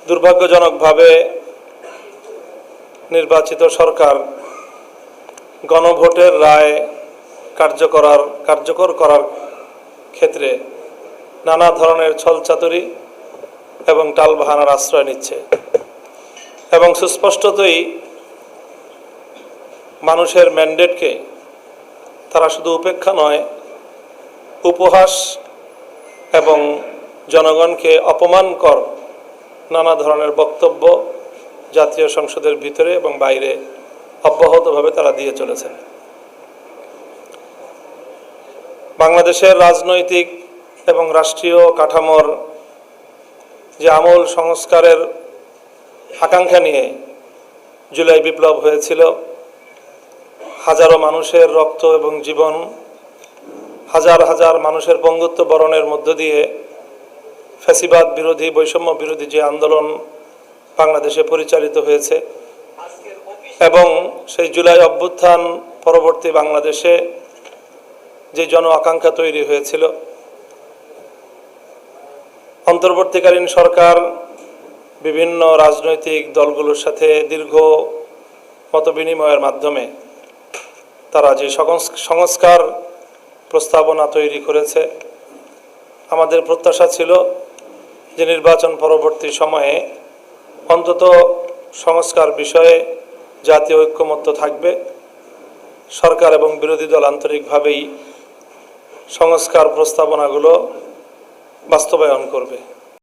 দুর্ভাগ্যজনকভাবে নির্বাচিত সরকার গণভোটের রায় কার্যকর করার ক্ষেত্রে নানা ধরনের ছলচাতুরি এবং টালবাহানার আশ্রয় নিচ্ছে এবং সুস্পষ্টতই মানুষের ম্যান্ডেটকে তারা শুধু উপেক্ষা নয়, উপহাস এবং জনগণকে অপমানকর নানা ধরনের বক্তব্য জাতীয় সংসদের ভিতরে এবং বাইরে অব্যাহতভাবে তারা দিয়ে চলেছেন। বাংলাদেশের রাজনৈতিক এবং রাষ্ট্রীয় কাঠামোর যে আমূল সংস্কারের আকাঙ্ক্ষা নিয়ে জুলাই বিপ্লব হয়েছিল, হাজারো মানুষের রক্ত এবং জীবন, হাজার হাজার মানুষের পঙ্গুত্ব বরণের মধ্য দিয়ে ফ্যাসিবাদ বিরোধী, বৈষম্য বিরোধী যে আন্দোলন বাংলাদেশে পরিচালিত হয়েছে এবং সেই জুলাই অভ্যুত্থান পরবর্তী বাংলাদেশে যে জন আকাঙ্ক্ষা তৈরি হয়েছিল, অন্তর্বর্তীকালীন সরকার বিভিন্ন রাজনৈতিক দলগুলোর সাথে দীর্ঘ মতবিনিময়ের মাধ্যমে তারা যে সংস্কার প্রস্তাবনা তৈরি করেছে, আমাদের প্রত্যাশা ছিল যে নির্বাচন পরবর্তী সময়ে অন্তত সংস্কার বিষয়ে জাতীয় ঐক্যমত্য থাকবে, সরকার এবং বিরোধী দল আন্তরিকভাবেই সংস্কার প্রস্তাবনাগুলো বাস্তবায়ন করবে।